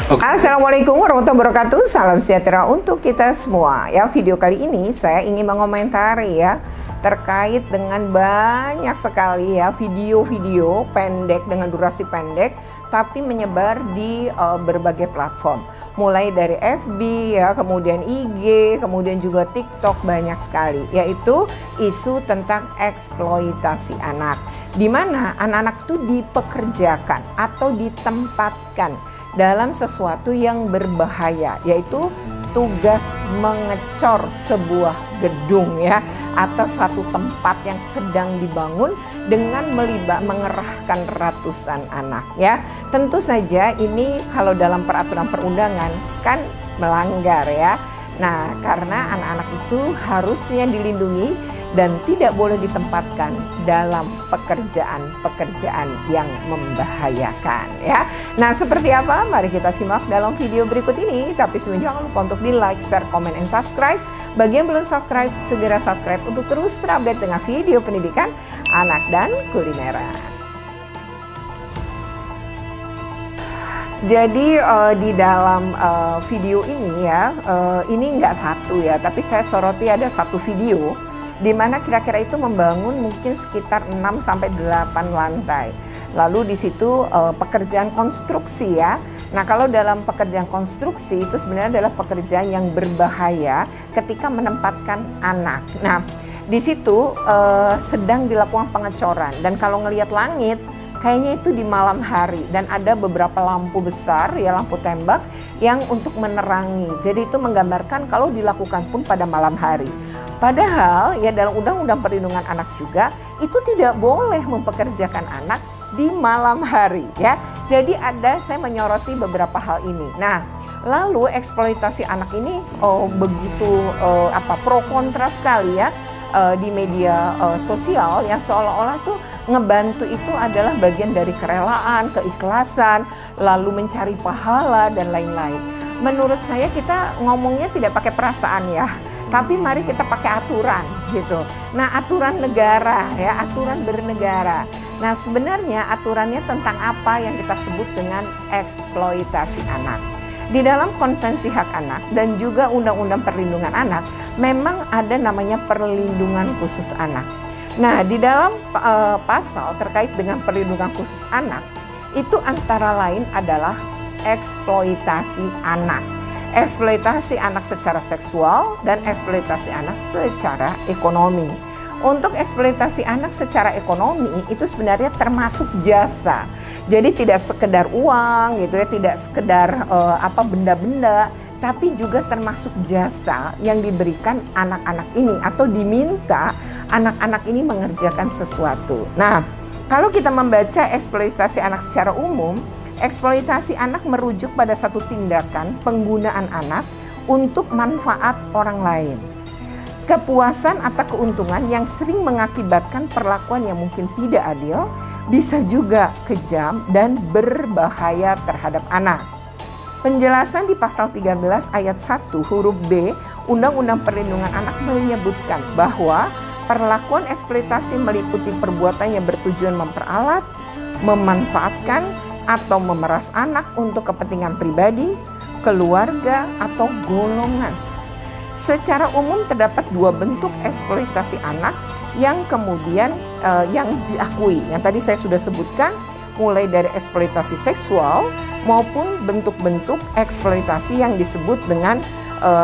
Assalamualaikum warahmatullahi wabarakatuh. Salam sejahtera untuk kita semua. Ya, video kali ini saya ingin mengomentari ya terkait dengan banyak sekali ya video-video pendek dengan durasi pendek tapi menyebar di berbagai platform, mulai dari FB ya, kemudian IG, kemudian juga TikTok, banyak sekali, yaitu isu tentang eksploitasi anak, di mana anak-anak itu dipekerjakan atau ditempatkan dalam sesuatu yang berbahaya, yaitu tugas mengecor sebuah gedung ya, atau satu tempat yang sedang dibangun dengan mengerahkan ratusan anak ya. Tentu saja ini kalau dalam peraturan perundangan kan melanggar ya. Nah, karena anak-anak itu harusnya dilindungi dan tidak boleh ditempatkan dalam pekerjaan-pekerjaan yang membahayakan ya. Nah, seperti apa? Mari kita simak dalam video berikut ini. Tapi sebelumnya jangan lupa untuk di like, share, comment, and subscribe. Bagi yang belum subscribe, segera subscribe untuk terus terupdate dengan video pendidikan anak dan kulineran. Jadi di dalam video ini ya, ini nggak satu ya, tapi saya soroti ada satu video di mana kira-kira itu membangun mungkin sekitar 6-8 lantai. Lalu di situ pekerjaan konstruksi ya. Nah, kalau dalam pekerjaan konstruksi itu sebenarnya adalah pekerjaan yang berbahaya ketika menempatkan anak. Nah, di situ sedang dilakukan pengecoran, dan kalau ngelihat langit kayaknya itu di malam hari, dan ada beberapa lampu besar ya, lampu tembak yang untuk menerangi. Jadi itu menggambarkan kalau dilakukan pun pada malam hari. Padahal ya dalam Undang-Undang Perlindungan Anak juga itu tidak boleh mempekerjakan anak di malam hari ya. Jadi saya menyoroti beberapa hal ini. Nah, lalu eksploitasi anak ini begitu pro kontra sekali ya di media sosial, yang seolah-olah tuh ngebantu itu adalah bagian dari kerelaan, keikhlasan, lalu mencari pahala dan lain-lain. Menurut saya kita ngomongnya tidak pakai perasaan ya, tapi mari kita pakai aturan gitu. Nah, aturan negara ya, aturan bernegara. Nah, sebenarnya aturannya tentang apa yang kita sebut dengan eksploitasi anak. Di dalam Konvensi Hak Anak dan juga Undang-Undang Perlindungan Anak memang ada namanya perlindungan khusus anak. Nah, di dalam pasal terkait dengan perlindungan khusus anak itu antara lain adalah eksploitasi anak. Eksploitasi anak secara seksual dan eksploitasi anak secara ekonomi. Untuk eksploitasi anak secara ekonomi itu sebenarnya termasuk jasa. Jadi tidak sekedar uang gitu ya, tidak sekedar benda-benda, tapi juga termasuk jasa yang diberikan anak-anak ini atau diminta anak-anak ini mengerjakan sesuatu. Nah, kalau kita membaca eksploitasi anak secara umum, eksploitasi anak merujuk pada satu tindakan penggunaan anak untuk manfaat orang lain. Kepuasan atau keuntungan yang sering mengakibatkan perlakuan yang mungkin tidak adil, bisa juga kejam dan berbahaya terhadap anak. Penjelasan di pasal 13 ayat 1 huruf B Undang-Undang Perlindungan Anak menyebutkan bahwa perlakuan eksploitasi meliputi perbuatan yang bertujuan memperalat, memanfaatkan, atau memeras anak untuk kepentingan pribadi, keluarga, atau golongan. Secara umum terdapat dua bentuk eksploitasi anak yang kemudian yang diakui, yang tadi saya sudah sebutkan, mulai dari eksploitasi seksual maupun bentuk-bentuk eksploitasi yang disebut dengan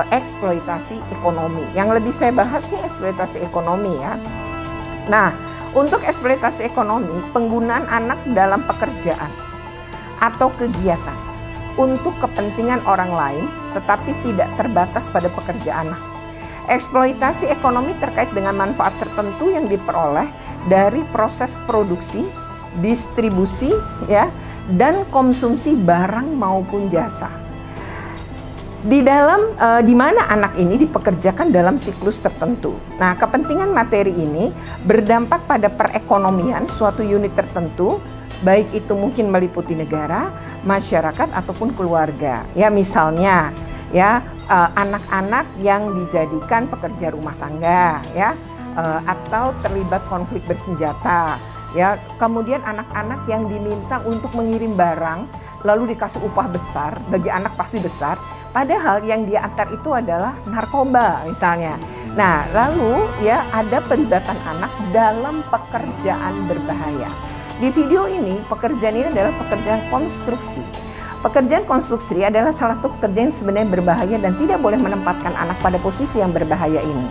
eksploitasi ekonomi. Yang lebih saya bahas nih eksploitasi ekonomi ya. Nah, untuk eksploitasi ekonomi, penggunaan anak dalam pekerjaan atau kegiatan untuk kepentingan orang lain tetapi tidak terbatas pada pekerjaan anak. Eksploitasi ekonomi terkait dengan manfaat tertentu yang diperoleh dari proses produksi, distribusi ya, dan konsumsi barang maupun jasa. Di mana anak ini dipekerjakan dalam siklus tertentu. Nah, kepentingan materi ini berdampak pada perekonomian suatu unit tertentu, baik itu mungkin meliputi negara, masyarakat ataupun keluarga. Ya, misalnya ya anak-anak yang dijadikan pekerja rumah tangga ya, atau terlibat konflik bersenjata ya. Kemudian anak-anak yang diminta untuk mengirim barang lalu dikasih upah besar, bagi anak pasti besar, padahal yang dia antar itu adalah narkoba misalnya. Nah, lalu ya ada pelibatan anak dalam pekerjaan berbahaya. Di video ini, pekerjaan ini adalah pekerjaan konstruksi. Pekerjaan konstruksi adalah salah satu pekerjaan yang sebenarnya berbahaya dan tidak boleh menempatkan anak pada posisi yang berbahaya ini.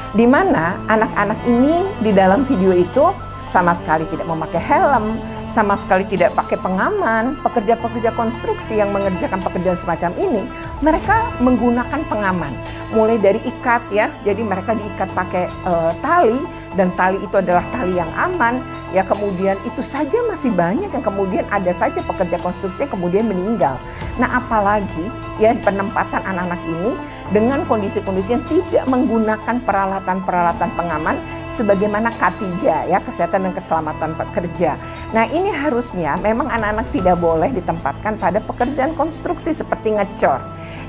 Di mana anak-anak ini di dalam video itu sama sekali tidak memakai helm, sama sekali tidak pakai pengaman. Pekerja-pekerja konstruksi yang mengerjakan pekerjaan semacam ini, mereka menggunakan pengaman. Mulai dari ikat ya, jadi mereka diikat pakai tali, dan tali itu adalah tali yang aman. Ya kemudian itu saja masih banyak yang kemudian ada saja pekerja konstruksi yang kemudian meninggal. Nah apalagi ya penempatan anak-anak ini dengan kondisi-kondisi yang tidak menggunakan peralatan-peralatan pengaman sebagaimana K3 ya, kesehatan dan keselamatan pekerja. Nah ini harusnya memang anak-anak tidak boleh ditempatkan pada pekerjaan konstruksi seperti ngecor,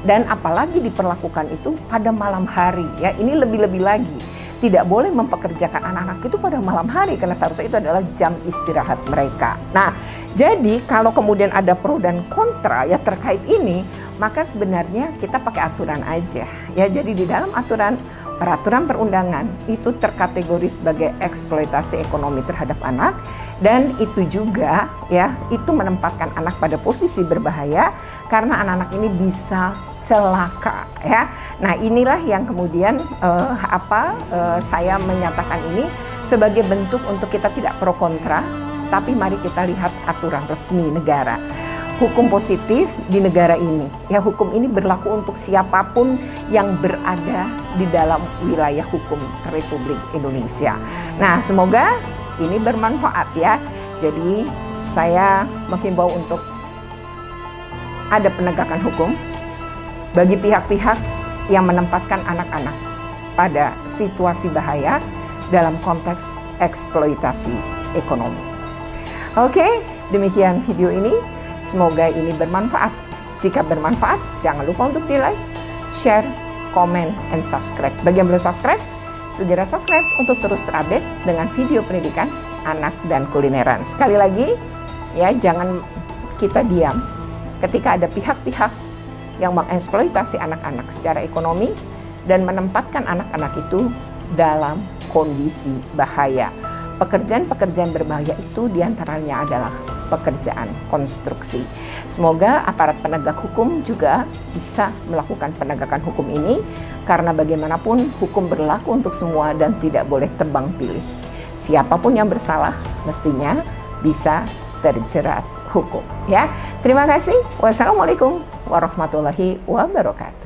dan apalagi diperlakukan itu pada malam hari ya. Ini lebih-lebih lagi tidak boleh mempekerjakan anak-anak itu pada malam hari karena seharusnya itu adalah jam istirahat mereka. Nah jadi kalau kemudian ada pro dan kontra ya terkait ini, maka sebenarnya kita pakai aturan aja ya. Jadi di dalam peraturan perundangan itu terkategori sebagai eksploitasi ekonomi terhadap anak, dan itu juga ya itu menempatkan anak pada posisi berbahaya karena anak-anak ini bisa celaka ya. Nah inilah yang kemudian saya menyatakan ini sebagai bentuk untuk kita tidak pro kontra, tapi mari kita lihat aturan resmi negara. Hukum positif di negara ini ya, hukum ini berlaku untuk siapapun yang berada di dalam wilayah hukum Republik Indonesia. Nah semoga ini bermanfaat ya. Jadi saya menghimbau untuk ada penegakan hukum bagi pihak-pihak yang menempatkan anak-anak pada situasi bahaya dalam konteks eksploitasi ekonomi. Oke, demikian video ini. Semoga ini bermanfaat. Jika bermanfaat, jangan lupa untuk di-like, share, komen, and subscribe. Bagi yang belum subscribe, segera subscribe untuk terus terupdate dengan video pendidikan anak dan kulineran. Sekali lagi, ya jangan kita diam ketika ada pihak-pihak yang mengeksploitasi anak-anak secara ekonomi dan menempatkan anak-anak itu dalam kondisi bahaya. Pekerjaan-pekerjaan berbahaya itu diantaranya adalah pekerjaan konstruksi. Semoga aparat penegak hukum juga bisa melakukan penegakan hukum ini, karena bagaimanapun hukum berlaku untuk semua dan tidak boleh tebang pilih. Siapapun yang bersalah mestinya bisa terjerat hukum ya. Terima kasih. Wassalamualaikum warahmatullahi wabarakatuh.